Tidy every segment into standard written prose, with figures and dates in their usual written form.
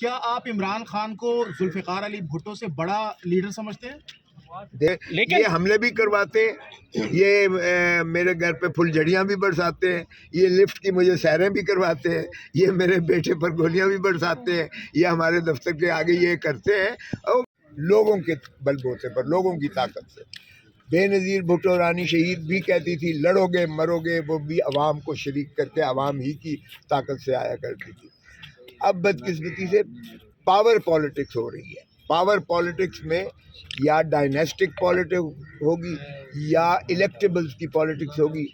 کیا آپ عمران خان کو ذوالفقار علی بھٹو سے بڑا لیڈر سمجھتے ہیں؟ لیکن یہ حملے بھی کرواتے ہیں، یہ میرے گھر پہ پھلجھڑیاں بھی برساتے ہیں، یہ لفٹ کی مجھے سیریں بھی کرواتے ہیں، یہ میرے بیٹے پر گولیاں بھی برساتے ہیں، یہ ہمارے دفتر کے آگے یہ کرتے ہیں، اور لوگوں کے بل بوتے پر، لوگوں کی طاقت سے۔ بے نظیر بھٹو رانی شہید بھی کہتی تھی لڑو گے مرو گے، وہ بھی عوام کو شریک کر کے عوام ہی کی طاقت سے آیا کرتی تھی۔ اب بدقسمتی سے پاور پالیٹکس ہو رہی ہے۔ پاور پالیٹکس میں یا ڈائنیسٹک پالیٹکس ہوگی، یا الیکٹیبلز کی پالیٹکس ہوگی،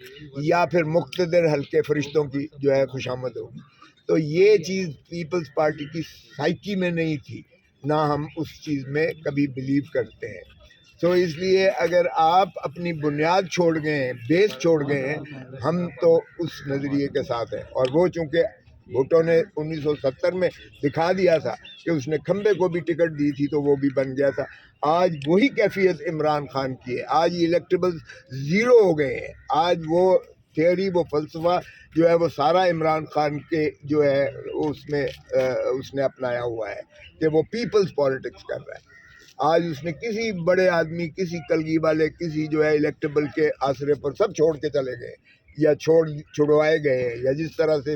یا پھر مقتدر حلقے فرشتوں کی جو ہے خوشامد ہوگی۔ تو یہ چیز پیپلز پارٹی کی سائیکی میں نہیں تھی، نہ ہم اس چیز میں کبھی بلیو کرتے ہیں۔ تو اس لیے اگر آپ اپنی بنیاد چھوڑ گئے ہیں، بیس چھوڑ گئے ہیں، ہم تو اس نظریے کے ساتھ ہیں۔ اور وہ چونکہ بھٹو نے 1970 میں دکھا دیا تھا کہ اس نے کھمبے کو بھی ٹکٹ دی تھی تو وہ بھی بن گیا تھا، آج وہی کیفیت عمران خان کی ہے۔ آج الیکٹیبل زیرو ہو گئے ہیں، آج وہ تھیوری، وہ فلسفہ جو ہے وہ سارا عمران خان کے جو ہے اس نے اپنایا ہوا ہے کہ وہ پیپلز پالیٹکس کر رہا ہے۔ آج اس نے کسی بڑے آدمی، کسی کلگی والے، کسی جو ہے الیکٹیبل کے آسرے پر سب چھوڑ کے چلے گئے، یا چھڑوائے گئے ہیں، یا جس طرح سے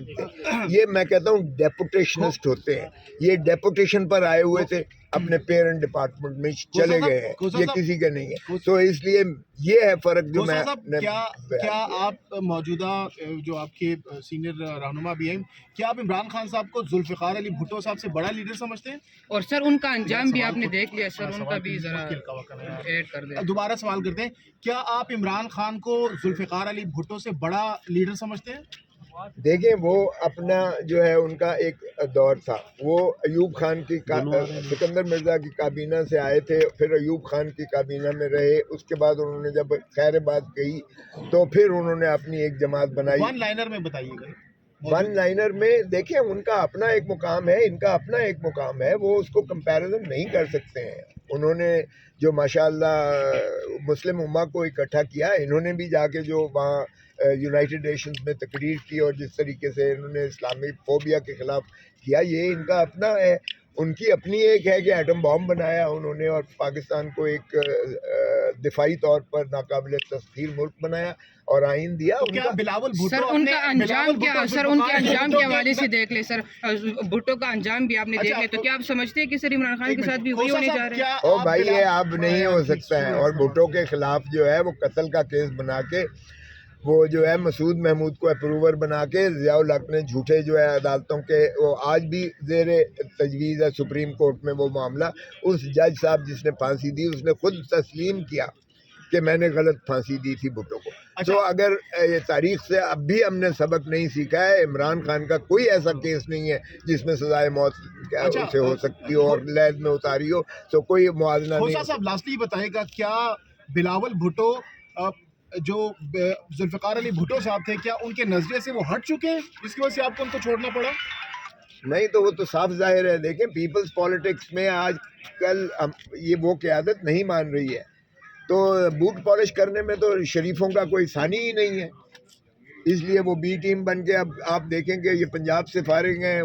یہ میں کہتا ہوں ڈیپوٹیشنسٹ ہوتے ہیں، یہ ڈیپوٹیشن پر آئے ہوئے تھے، اپنے پیرنٹ ڈپارٹمنٹ میں چلے گئے ہیں، یہ کسی کا نہیں ہے۔ تو اس لیے یہ ہے فرق جو میں کیا آپ موجودہ جو آپ کے سینئر رہنما بھی ہیں، کیا آپ عمران خان صاحب کو ذوالفقار علی بھٹو صاحب سے بڑا لیڈر سمجھتے ہیں؟ اور سر ان کا انجام بھی آپ نے دیکھ لیا سر، ان کا بھی ذرا ایڈ کر دیں۔ دوبارہ سوال کرتے ہیں، کیا آپ عمران خان کو ذوالفقار علی بھٹو سے بڑا لیڈر سمجھتے ہیں؟ دیکھیں، وہ اپنا جو ہے ان کا ایک دور تھا، وہ ایوب خان کی سکندر مرزا کی کابینہ سے آئے تھے، پھر ایوب خان کی کابینہ میں رہے، اس کے بعد انہوں نے جب خیر بات کہی تو پھر انہوں نے اپنی ایک جماعت بنائی۔ ون لائنر میں بتائیے گا۔ ون لائنر میں دیکھیں، ان کا اپنا ایک مقام ہے، ان کا اپنا ایک مقام ہے، وہ اس کو کمپیریزن نہیں کر سکتے ہیں۔ انہوں نے جو ماشاءاللہ مسلم امہ کو اکٹھا کیا، انہوں نے بھی جا کے جو وہاں یونائٹڈ نیشنز میں تقریر کی، اور جس طریقے سے انہوں نے اسلامی فوبیا کے خلاف کیا، یہ ان کا اپنا ہے۔ ان کی اپنی ایک ہے کہ ایٹم بام بنایا انہوں نے، اور پاکستان کو ایک دفاعی طور پر ناقابل تسخیر ملک بنایا اور آئین دیا۔ سر ان کا انجام کیا، سر ان کے انجام کے حوالے سے دیکھ لیں سر، بھٹو کا انجام بھی آپ نے دیکھ لیا، تو کیا آپ سمجھتے ہیں کہ سر عمران خان کے ساتھ بھی وہی ہونے جا رہا ہے؟ او بھائی، یہ اب نہیں ہو سکتا ہے۔ اور بھٹو کے خلاف جو ہے وہ قتل کا کیس بنا کے، وہ جو ہے مسعود محمود کو اپروور بنا کے، ضیاء الحق نے جھوٹے جو ہے عدالتوں کے، وہ آج بھی زیر تجویز ہے سپریم کورٹ میں وہ معاملہ۔ اس جج صاحب جس نے پھانسی دی، اس نے خود تسلیم کیا کہ میں نے غلط پھانسی دی تھی بھٹو کو۔ تو اگر یہ تاریخ سے اب بھی ہم نے سبق نہیں سیکھا ہے، عمران خان کا کوئی ایسا کیس نہیں ہے جس میں سزائے موت اسے ہو سکتی ہو اور لید میں اتاری ہو، تو کوئی موازنہ نہیں۔ کھوسا صاحب لاسٹلی بتائے گا، کیا بلاول بھٹو جو ذوالفقار علی بھٹو صاحب تھے، کیا ان کے نظریے سے وہ ہٹ چکے ہیں جس کی وجہ سے آپ کو ان کو چھوڑنا پڑا؟ نہیں تو وہ تو صاف ظاہر ہے۔ دیکھیں، پیپلز پالیٹکس میں آج کل یہ وہ قیادت نہیں مان رہی ہے، تو بوٹ پالش کرنے میں تو شریفوں کا کوئی ثانی ہی نہیں ہے، اس لیے وہ بی ٹیم بن کے اب آپ دیکھیں گے یہ پنجاب سے فارغ ہیں،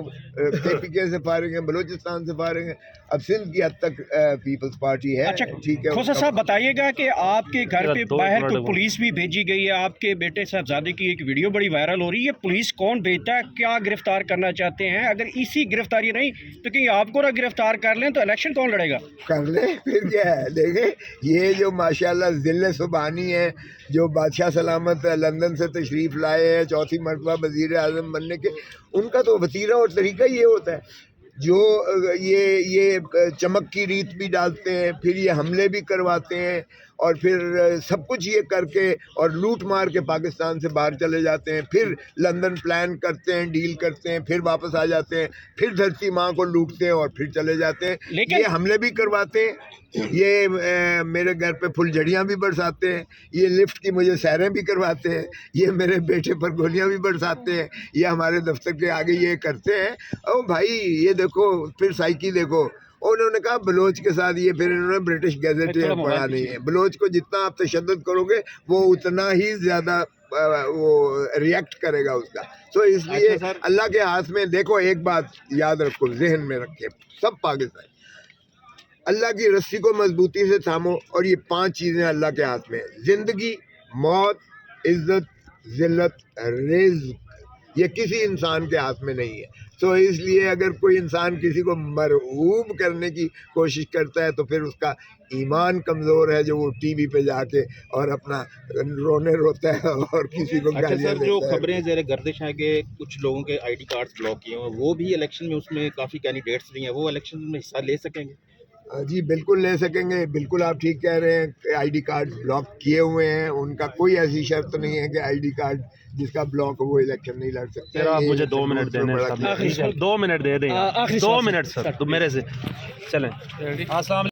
کے پی کے سے فارغ ہیں، بلوچستان سے فارغ ہیں، اب سندھ کی حد تک پیپلز پارٹی ہے۔ ٹھیک ہے کھوسا صاحب، بتائیے گا کہ آپ کے گھر پہ باہر تو پولیس بھی بھیجی گئی ہے، آپ کے بیٹے صاحبزادے کی ایک ویڈیو بڑی وائرل ہو رہی ہے، پولیس کون بھیجتا ہے، کیا گرفتار کرنا چاہتے ہیں؟ اگر اسی گرفتاری نہیں تو کہ آپ کو نہ گرفتار کر لیں تو الیکشن کون لڑے گا؟ کر لیں، پھر کیا ہے۔ دیکھیں، یہ جو ماشاءاللہ ذل سبحانی ہے، جو بادشاہ سلامت لندن سے تشریف لائے ہیں چوتھی مرتبہ وزیر اعظم بننے کے، ان کا تو وتیرہ اور طریقہ یہ ہوتا ہے، جو یہ چمک کی ریت بھی ڈالتے ہیں، پھر یہ حملے بھی کرواتے ہیں، اور پھر سب کچھ یہ کر کے اور لوٹ مار کے پاکستان سے باہر چلے جاتے ہیں، پھر لندن پلان کرتے ہیں، ڈیل کرتے ہیں، پھر واپس آ جاتے ہیں، پھر دھرتی ماں کو لوٹتے ہیں اور پھر چلے جاتے ہیں۔ یہ حملے بھی کرواتے ہیں، یہ میرے گھر پہ پھلجھڑیاں بھی برساتے ہیں، یہ لفٹ کی مجھے سیریں بھی کرواتے ہیں، یہ میرے بیٹے پر گولیاں بھی برساتے ہیں، یہ ہمارے دفتر کے آگے یہ کرتے ہیں۔ او بھائی، یہ دیکھو پھر سائیکی دیکھو، انہوں نے کہا بلوچ کے ساتھ یہ، پھر انہوں نے برٹش گیزٹ پڑھا نہیں ہے۔ بلوچ کو جتنا آپ تشدد کرو گے وہ اتنا ہی زیادہ وہ ریئیکٹ کرے گا اس کا. تو اس لیے اللہ کے ہاتھ میں دیکھو, ایک بات یاد رکھو, ذہن میں رکھے سب پاکستان, اللہ کی رسی کو مضبوطی سے تھامو, اور یہ 5 چیزیں اللہ کے ہاتھ میں ہیں: زندگی, موت, عزت, ذلت, رزق. یہ کسی انسان کے ہاتھ میں نہیں ہے. تو اس لیے اگر کوئی انسان کسی کو مرعوب کرنے کی کوشش کرتا ہے تو پھر اس کا ایمان کمزور ہے, جو وہ ٹی وی پہ جا کے اور اپنا روتا ہے اور کسی کو اچھا گالیاں سر, دیتا جو ہے. خبریں زیر گردش ہیں کہ کچھ لوگوں کے آئی ڈی کارڈ بلاک کیے ہیں, وہ بھی الیکشن میں اس میں کافی کینڈیڈیٹس بھی ہیں, وہ الیکشن میں حصہ لے سکیں گے؟ جی بالکل لے سکیں گے, بالکل آپ ٹھیک کہہ رہے ہیں کہ آئی ڈی کارڈ بلاک کیے ہوئے ہیں, ان کا کوئی ایسی شرط نہیں ہے کہ آئی ڈی کارڈ جس کا بلاک ہو وہ الیکشن نہیں لڑ سکتے. سر آپ مجھے 2 منٹ دینے, 2 منٹ دے دیں, 2 منٹ سر, تو میرے سے چلیں. السلام